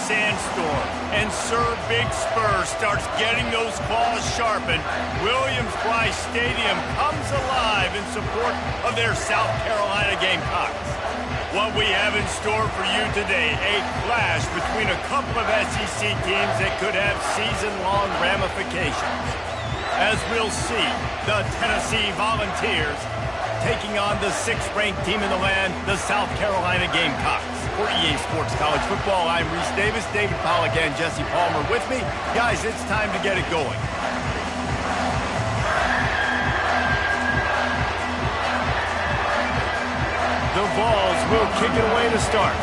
sandstorm, and Sir Big Spur starts getting those claws sharpened, Williams-Brice Stadium comes alive in support of their South Carolina Gamecocks. What we have in store for you today, a clash between a couple of SEC teams that could have season-long ramifications. As we'll see, the Tennessee Volunteers taking on the 6th-ranked team in the land, the South Carolina Gamecocks. For EA Sports College Football, I'm Reese Davis, David Pollack, and Jesse Palmer with me. Guys, it's time to get it going. The Vols will kick it away to start.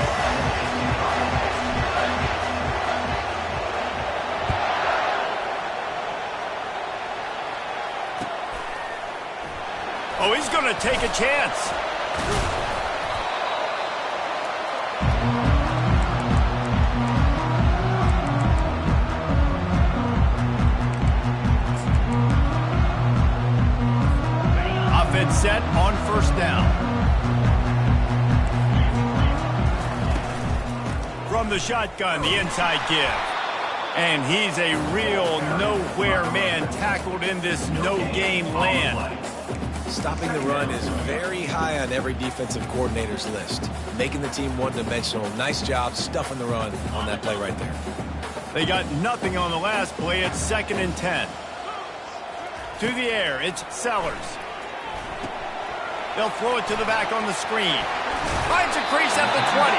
Oh, he's going to take a chance. Offense set on first down. From the shotgun, the inside give. And he's a real nowhere man tackled in this no-game land. Stopping the run is very high on every defensive coordinator's list. Making the team one-dimensional. Nice job stuffing the run on that play right there. They got nothing on the last play. It's 2nd and 10. To the air, it's Sellers. They'll throw it to the back on the screen. Finds a crease at the 20.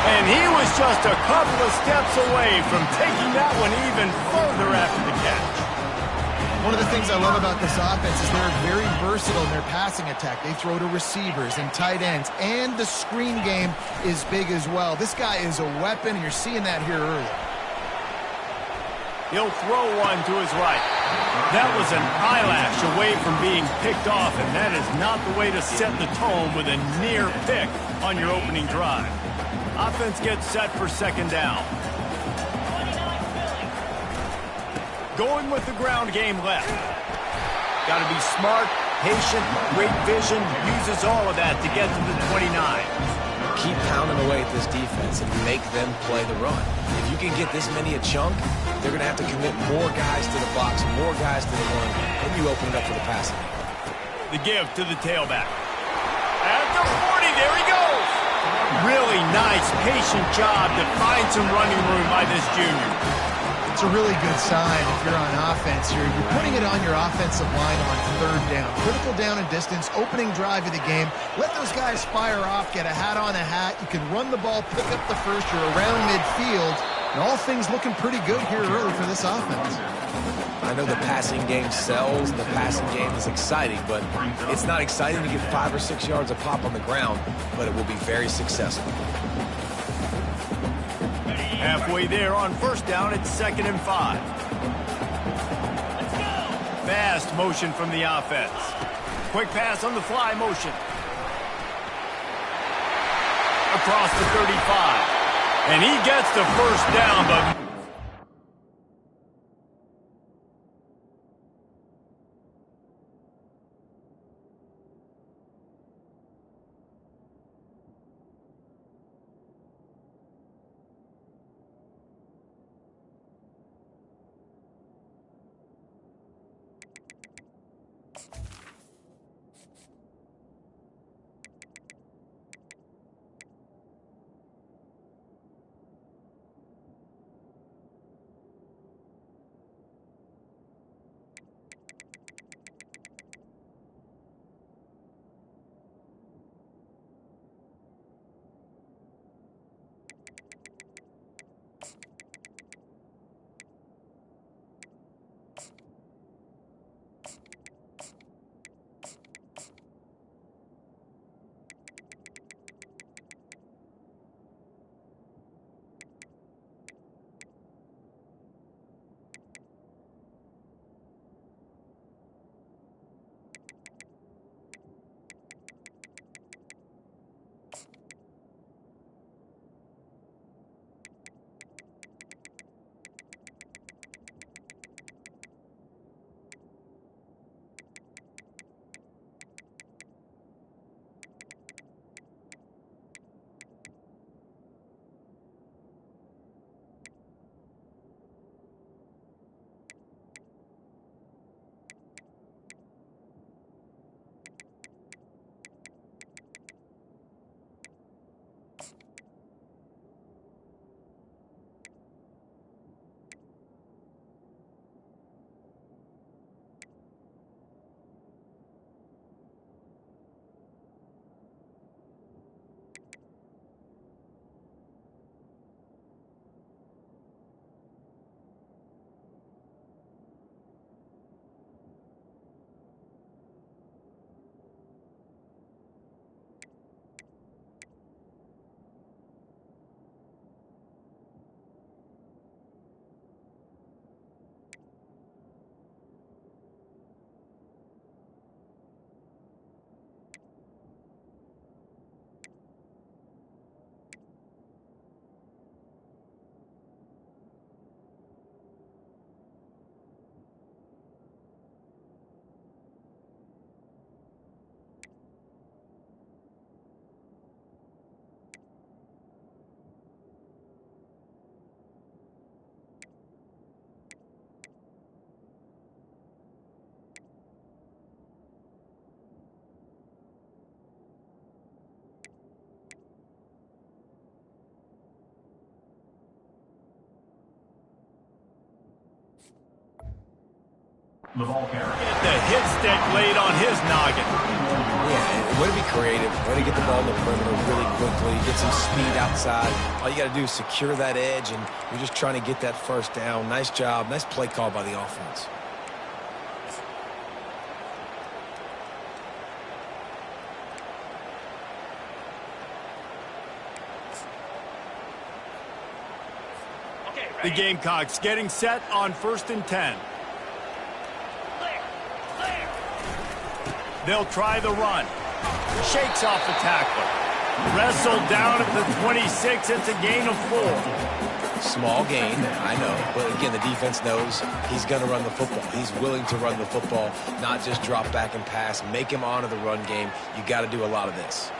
And he was just a couple of steps away from taking that one even further after the catch. One of the things I love about this offense is they're very versatile in their passing attack. They throw to receivers and tight ends, and the screen game is big as well. This guy is a weapon, and you're seeing that here early. He'll throw one to his right. That was an eyelash away from being picked off, and that is not the way to set the tone with a near pick on your opening drive. Offense gets set for 2nd down. Going with the ground game left. Got to be smart, patient, great vision, uses all of that to get to the 29. Keep pounding away at this defense and make them play the run. If you can get this many a chunk, they're going to have to commit more guys to the box, more guys to the run, and you open it up for the passing. The give to the tailback. At the 40, there he goes. Really nice, patient job to find some running room by this junior. It's a really good sign if you're on offense here. You're putting it on your offensive line on 3rd down. Critical down and distance, opening drive of the game. Let those guys fire off, get a hat on a hat. You can run the ball, pick up the first. You're around midfield. And all things looking pretty good here early for this offense. I know the passing game sells, the passing game is exciting, but it's not exciting to get 5 or 6 yards a pop on the ground, but it will be very successful. Halfway there on 1st down, it's 2nd and 5. Fast motion from the offense. Quick pass on the fly motion. Across the 35. And he gets the 1st down, but the ball carrier. Get the hit stick laid on his noggin. Yeah, way to be creative, way to get the ball in the perimeter really quickly, get some speed outside. All you got to do is secure that edge, and you're just trying to get that first down. Nice job, nice play call by the offense. The Gamecocks getting set on 1st and 10. They'll try the run. Shakes off the tackler. Wrestled down at the 26. It's a gain of 4. Small gain, I know. But again, the defense knows he's going to run the football. He's willing to run the football, not just drop back and pass. Make him honor the run game. You got to do a lot of this.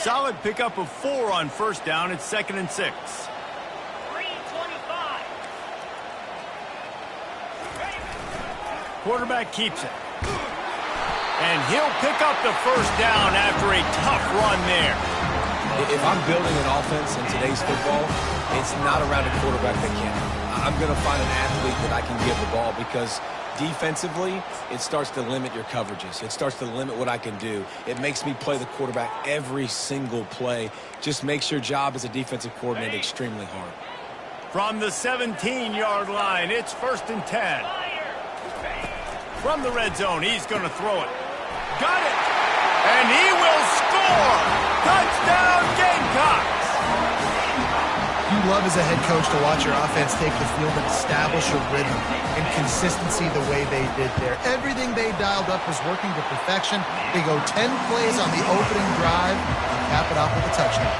Solid pickup of 4 on 1st down. It's 2nd and 6. 3:25. Quarterback keeps it. And he'll pick up the 1st down after a tough run there. If I'm building an offense in today's football, it's not around a quarterback that can. I'm going to find an athlete that I can give the ball because defensively, it starts to limit your coverages. It starts to limit what I can do. It makes me play the quarterback every single play. Just makes your job as a defensive coordinator extremely hard. From the 17-yard line, it's 1st and 10. From the red zone, he's going to throw it. Got it! And he will score! Touchdown, Gamecocks! You love as a head coach to watch your offense take the field and establish a rhythm and consistency the way they did there. Everything they dialed up was working to perfection. They go 10 plays on the opening drive and cap it off with a touchdown.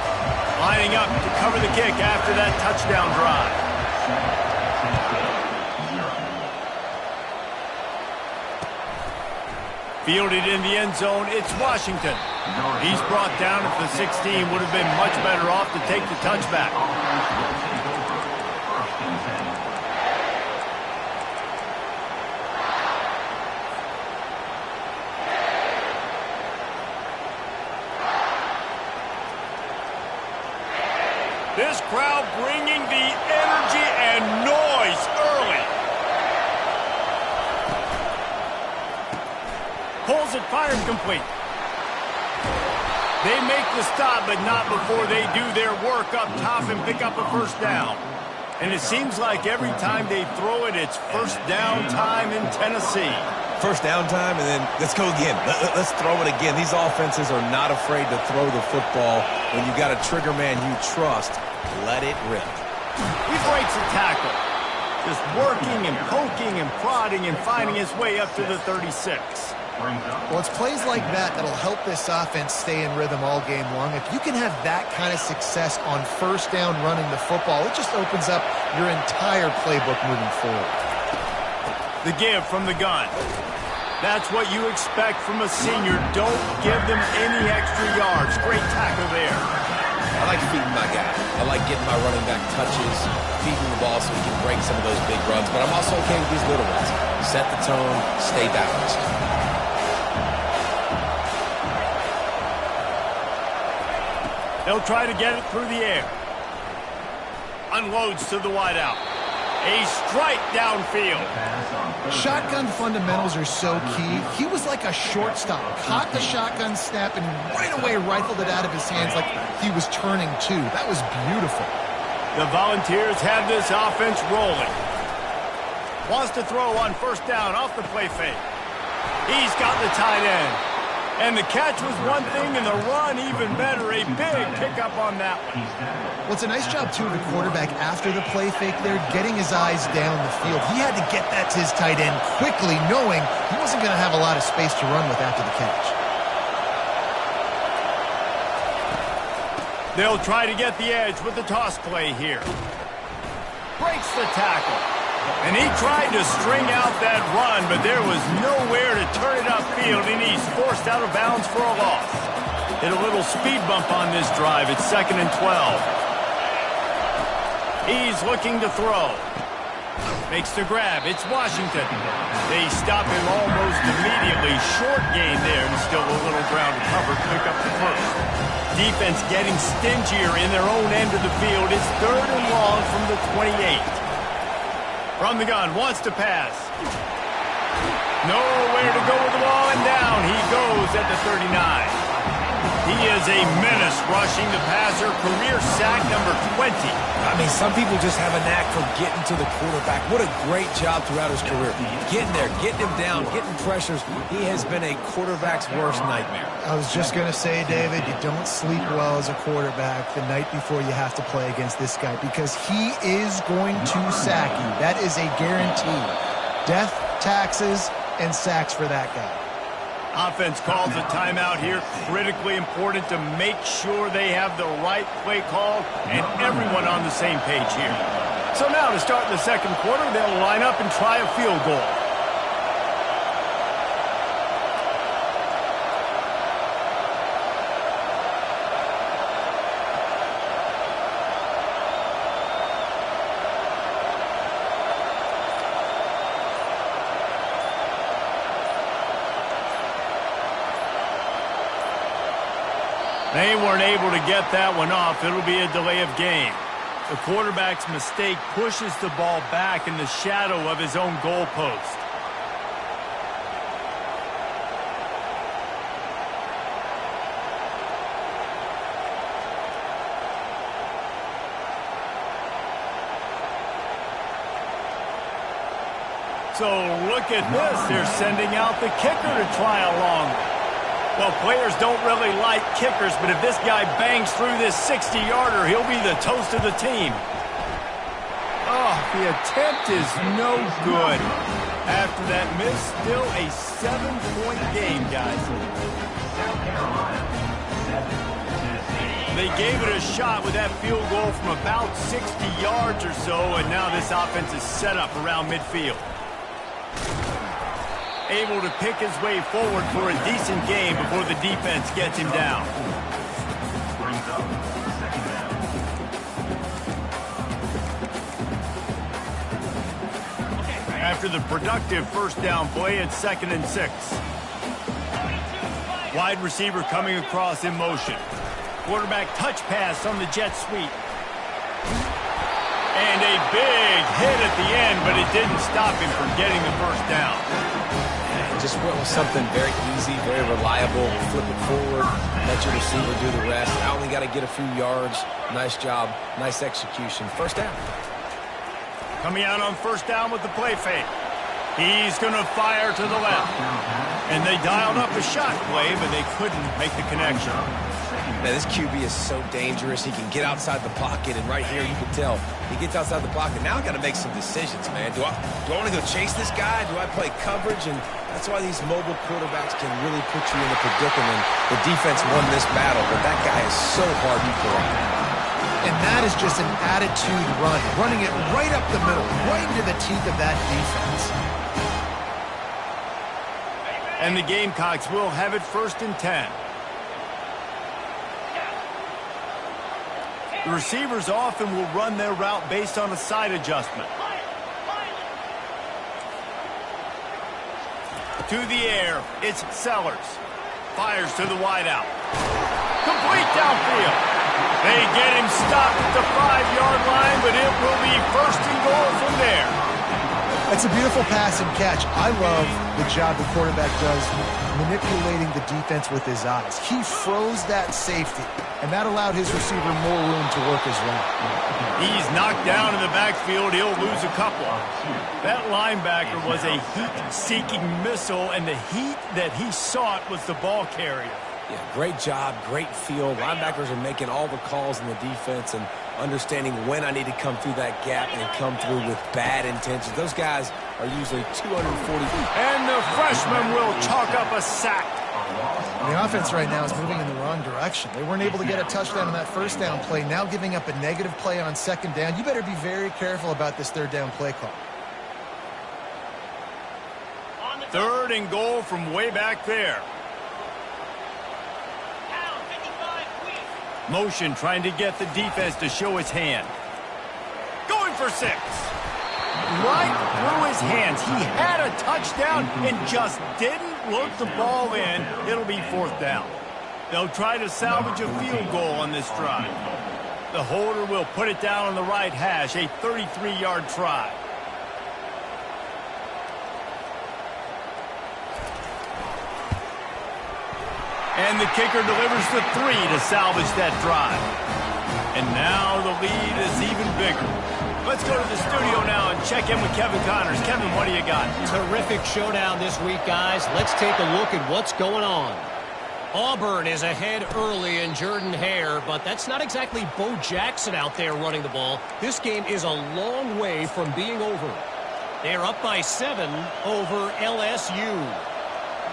Lining up to cover the kick after that touchdown drive. Fielded in the end zone, it's Washington. He's brought down at the 16. Would have been much better off to take the touchback. This crowd bringing the energy and noise early. Pulls it, fired, complete. They make the stop, but not before they do their work up top and pick up a 1st down. And it seems like every time they throw it, it's 1st down time in Tennessee. 1st down time, and then let's go again. Let's throw it again. These offenses are not afraid to throw the football. When you've got a trigger man you trust, let it rip. He breaks a tackle. Just working and poking and prodding and finding his way up to the 36. Well, it's plays like that that'll help this offense stay in rhythm all game long. If you can have that kind of success on 1st down running the football, it just opens up your entire playbook moving forward. The give from the gun. That's what you expect from a senior. Don't give them any extra yards. Great tackle there. I like feeding my guy. I like getting my running back touches, feeding the ball so he can break some of those big runs. But I'm also okay with these little ones. Set the tone, stay balanced. They'll try to get it through the air. Unloads to the wideout. A strike downfield. Shotgun fundamentals are so key. He was like a shortstop. Caught the shotgun snap and right away rifled it out of his hands like he was turning two. That was beautiful. The Volunteers have this offense rolling. Wants to throw on 1st down off the play fake. He's got the tight end. And the catch was one thing, and the run even better. A big pickup on that one. Well, it's a nice job, too, of the quarterback after the play fake there, getting his eyes down the field. He had to get that to his tight end quickly, knowing he wasn't going to have a lot of space to run with after the catch. They'll try to get the edge with the toss play here. Breaks the tackle. And he tried to string out that run, but there was nowhere to turn it upfield, and he's forced out of bounds for a loss. Hit a little speed bump on this drive. It's 2nd and 12. He's looking to throw. Makes the grab. It's Washington. They stop him almost immediately. Short gain there, and still a little ground to cover. Pick up the first. Defense getting stingier in their own end of the field. It's 3rd and long from the 28. From the gun, wants to pass. Nowhere to go with the ball, and down he goes at the 39. He is a menace rushing the passer. Career sack number 20. I mean, some people just have a knack for getting to the quarterback. What a great job throughout his career. Getting there, getting him down, getting pressures. He has been a quarterback's worst nightmare. I was just going to say, David, you don't sleep well as a quarterback the night before you have to play against this guy because he is going to sack you. That is a guarantee. Death, taxes, and sacks for that guy. Offense calls a timeout here. Critically important to make sure they have the right play call and everyone on the same page here. So now to start the second quarter, they'll line up and try a field goal. They weren't able to get that one off. It'll be a delay of game. The quarterback's mistake pushes the ball back in the shadow of his own goalpost. So look at this. They're sending out the kicker to try a long one. Well, players don't really like kickers, but if this guy bangs through this 60-yarder, he'll be the toast of the team. Oh, the attempt is no good. After that miss, still a 7-point game, guys. They gave it a shot with that field goal from about 60 yards or so, and now this offense is set up around midfield. Able to pick his way forward for a decent game before the defense gets him down. After the productive first down play, it's 2nd and 6. Wide receiver coming across in motion. Quarterback touch pass on the jet sweep. And a big hit at the end, but it didn't stop him from getting the first down. Just went with something very easy, very reliable. Flip it forward, let your receiver do the rest. I only got to get a few yards. Nice job, nice execution. First down. Coming out on first down with the play fake. He's going to fire to the left. And they dialed up a shot play, but they couldn't make the connection. Now, this QB is so dangerous. He can get outside the pocket, and right here you can tell he gets outside the pocket. Now I got to make some decisions, man. Do I want to go chase this guy? Do I play coverage? And that's why these mobile quarterbacks can really put you in a predicament. The defense won this battle, but that guy is so hard to pull out. And that is just an attitude run, running it right up the middle, right into the teeth of that defense. And the Gamecocks will have it 1st and 10. The receivers often will run their route based on a side adjustment. To the air, it's Sellers. Fires to the wideout. Complete downfield. They get him stopped at the 5-yard line, but it will be 1st and goal from there. That's a beautiful pass and catch. I love the job the quarterback does manipulating the defense with his eyes. He froze that safety, and that allowed his receiver more room to work his route. He's knocked down in the backfield. He'll lose a couple. That linebacker was a heat-seeking missile, and the heat that he sought was the ball carrier. Yeah, great job, great field. Linebackers are making all the calls in the defense and understanding when I need to come through that gap and come through with bad intentions. Those guys are usually 240 feet. And the freshman will chalk up a sack. The offense right now is moving in the wrong direction. They weren't able to get a touchdown on that first down play. Now giving up a negative play on 2nd down. You better be very careful about this 3rd down play call. 3rd and goal from way back there. Motion trying to get the defense to show his hand. Going for 6. Right through his hands. He had a touchdown and just didn't look the ball in. It'll be 4th down. They'll try to salvage a field goal on this drive. The holder will put it down on the right hash, a 33-yard try. And the kicker delivers the 3 to salvage that drive. And now the lead is even bigger. Let's go to the studio now and check in with Kevin Connors. Kevin, what do you got? Terrific showdown this week, guys. Let's take a look at what's going on. Auburn is ahead early in Jordan-Hare, but that's not exactly Bo Jackson out there running the ball. This game is a long way from being over. They're up by 7 over LSU.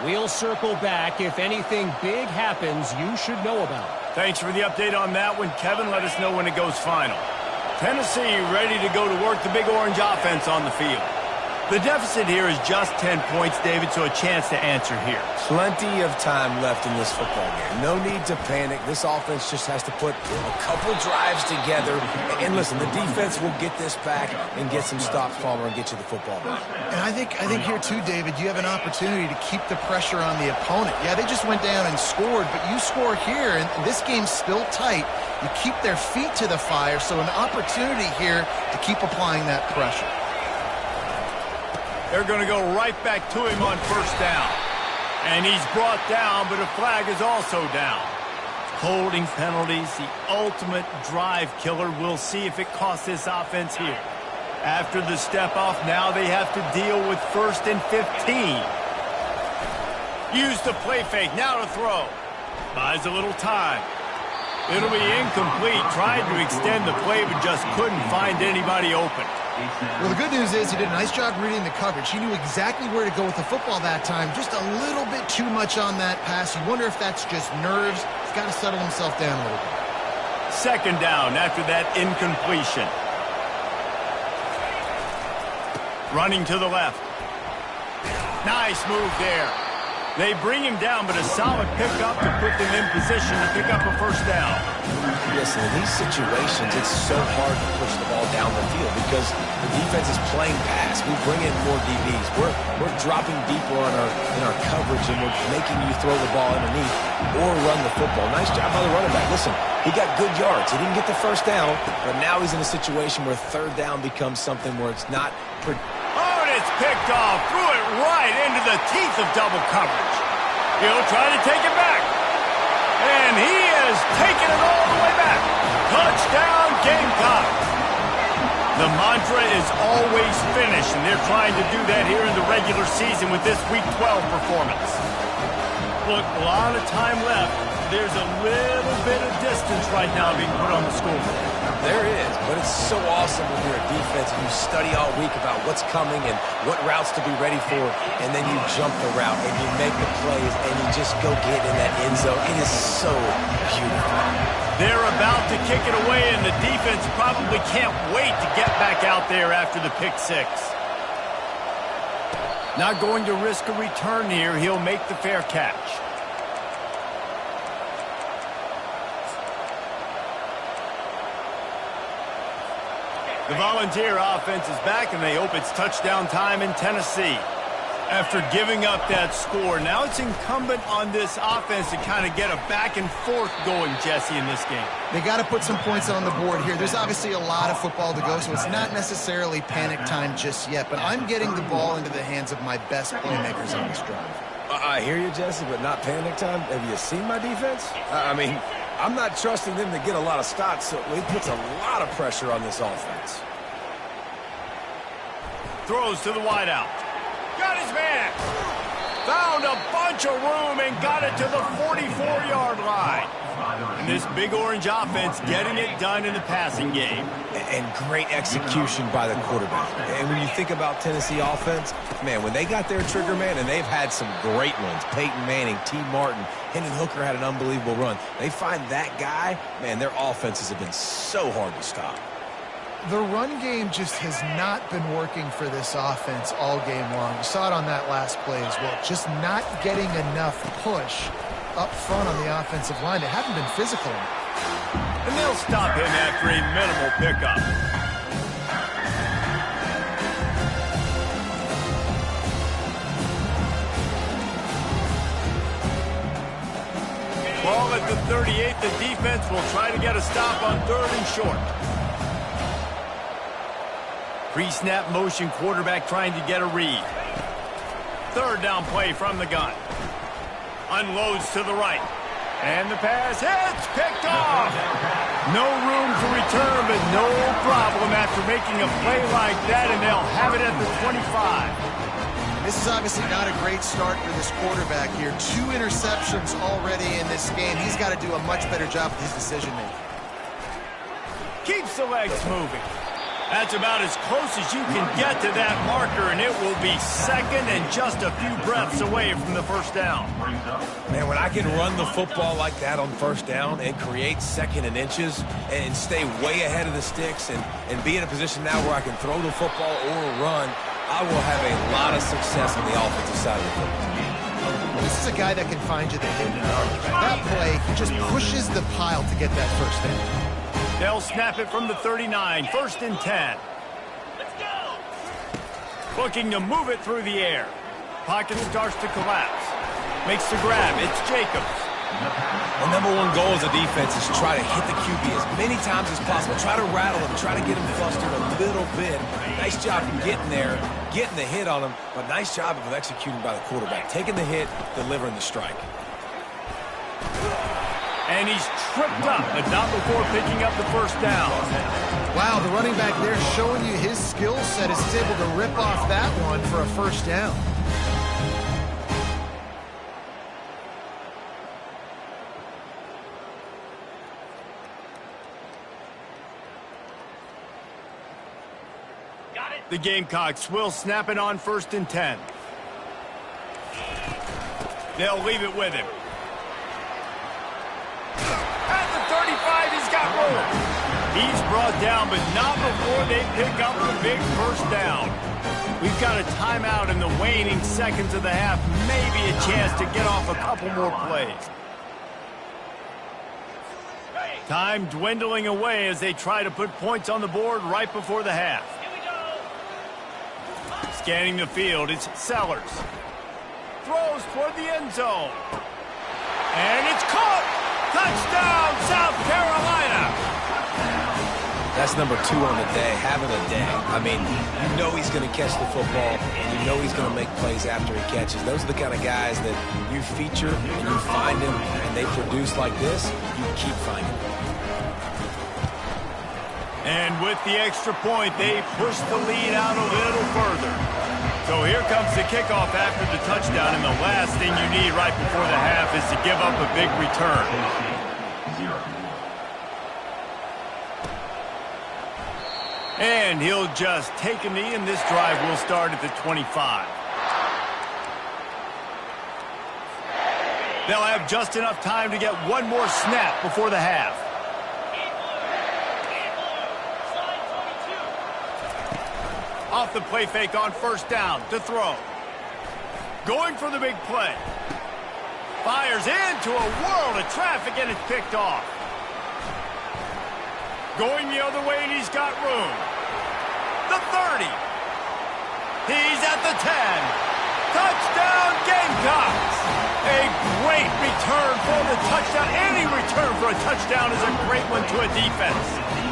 We'll circle back if anything big happens you should know about. Thanks for the update on that one, Kevin. Let us know when it goes final. Tennessee ready to go to work the Big Orange offense on the field. The deficit here is just 10 points, David, so a chance to answer here. Plenty of time left in this football game. No need to panic. This offense just has to put a couple drives together. And listen, the defense will get this back and get some stops, Palmer, and get you the football back. And I think here, too, David, you have an opportunity to keep the pressure on the opponent. Yeah, they just went down and scored, but you score here, and this game's still tight. You keep their feet to the fire, so an opportunity here to keep applying that pressure. They're going to go right back to him on 1st down. And he's brought down, but a flag is also down. Holding penalties, the ultimate drive killer. We'll see if it costs this offense here. After the step off, now they have to deal with 1st and 15. Use the play fake, now to throw. Buys a little time. It'll be incomplete. Tried to extend the play, but just couldn't find anybody open. Well, the good news is he did a nice job reading the coverage. He knew exactly where to go with the football that time. Just a little bit too much on that pass. You wonder if that's just nerves. He's got to settle himself down a little bit. 2nd down after that incompletion. Running to the left. Nice move there. They bring him down, but a solid pickup to put them in position to pick up a 1st down. Listen, in these situations, it's so hard to push the ball down the field because the defense is playing pass. We bring in more DBs. We're dropping deeper in our coverage, and we're making you throw the ball underneath or run the football. Nice job by the running back. Listen, he got good yards. He didn't get the 1st down, but now he's in a situation where 3rd down becomes something where it's not... Oh, and it's picked off. Threw it right into the teeth of double coverage. He'll try to take it back. And he has taken it all the way back. Touchdown, Gamecocks. The mantra is always finish, and they're trying to do that here in the regular season with this Week 12 performance. Look, a lot of time left. There's a little bit of distance right now being put on the scoreboard. There is, but it's so awesome when you're a defense and you study all week about what's coming and what routes to be ready for, and then you jump the route and you make the plays and you just go get in that end zone. It is so beautiful. They're about to kick it away, and the defense probably can't wait to get back out there after the pick 6. Not going to risk a return here. He'll make the fair catch. The Volunteer offense is back, and they hope it's touchdown time in Tennessee. After giving up that score, now it's incumbent on this offense to kind of get a back and forth going, Jesse, in this game. They got to put some points on the board here. There's obviously a lot of football to go, so it's not necessarily panic time just yet, but I'm getting the ball into the hands of my best playmakers on this drive. I hear you, Jesse, but not panic time. Have you seen my defense? I mean, I'm not trusting them to get a lot of stops, so it puts a lot of pressure on this offense. Throws to the wideout. Got his man. Found a bunch of room and got it to the 44-yard line. And this Big Orange offense getting it done in the passing game. And great execution by the quarterback. And when you think about Tennessee offense, man, when they got their trigger man, and they've had some great ones, Peyton Manning, T. Martin, Hendon Hooker had an unbelievable run. They find that guy, man, their offenses have been so hard to stop. The run game just has not been working for this offense all game long. You saw it on that last play as well. Just not getting enough push up front on the offensive line. They haven't been physical enough. And they'll stop him after a minimal pickup. Ball at the 38. The defense will try to get a stop on 3rd and short. Pre-snap motion, quarterback trying to get a read. 3rd down play from the gun. Unloads to the right. And the pass hits, picked off. No room to return, but no problem after making a play like that, and they'll have it at the 25. This is obviously not a great start for this quarterback here. 2 interceptions already in this game. He's got to do a much better job with his decision-making. Keeps the legs moving. That's about as close as you can get to that marker, and it will be 2nd and just a few breaths away from the 1st down. Man, when I can run the football like that on 1st down and create 2nd and inches and stay way ahead of the sticks and be in a position now where I can throw the football or run, I will have a lot of success on the offensive side of the football. This is a guy that can find you the hidden yard. That play, he just pushes the pile to get that 1st down. They'll snap it from the 39, 1st and 10. Let's go! Looking to move it through the air. Pocket starts to collapse. Makes the grab. It's Jacobs. The number 1 goal as a defense is try to hit the QB as many times as possible. Try to rattle him. Try to get him flustered a little bit. Nice job of getting there, getting the hit on him, but nice job of executing by the quarterback. Taking the hit, delivering the strike. And he's tripped up, but not before picking up the 1st down. Wow, the running back there showing you his skill set as he's able to rip off that one for a 1st down. The Gamecocks will snap it on 1st and 10. They'll leave it with him. At the 35, he's got room. He's brought down, but not before they pick up the big 1st down. We've got a timeout in the waning seconds of the half. Maybe a chance to get off a couple more plays. Time dwindling away as they try to put points on the board right before the half. Scanning the field, it's Sellers. Throws toward the end zone. And it's caught! Touchdown, South Carolina! That's number 2 on the day, having a day. I mean, you know he's going to catch the football, and you know he's going to make plays after he catches. Those are the kind of guys that you feature and you find them, and they produce like this, you keep finding them. And with the extra point, they push the lead out a little further. So here comes the kickoff after the touchdown, and the last thing you need right before the half is to give up a big return. And he'll just take a knee, and this drive will start at the 25. They'll have just enough time to get one more snap before the half. Off the play fake on 1st down to throw. Going for the big play. Fires into a world of traffic, and it's picked off. Going the other way, and he's got room. The 30. He's at the 10. Touchdown, Gamecocks! A great return for the touchdown. Any return for a touchdown is a great one to a defense.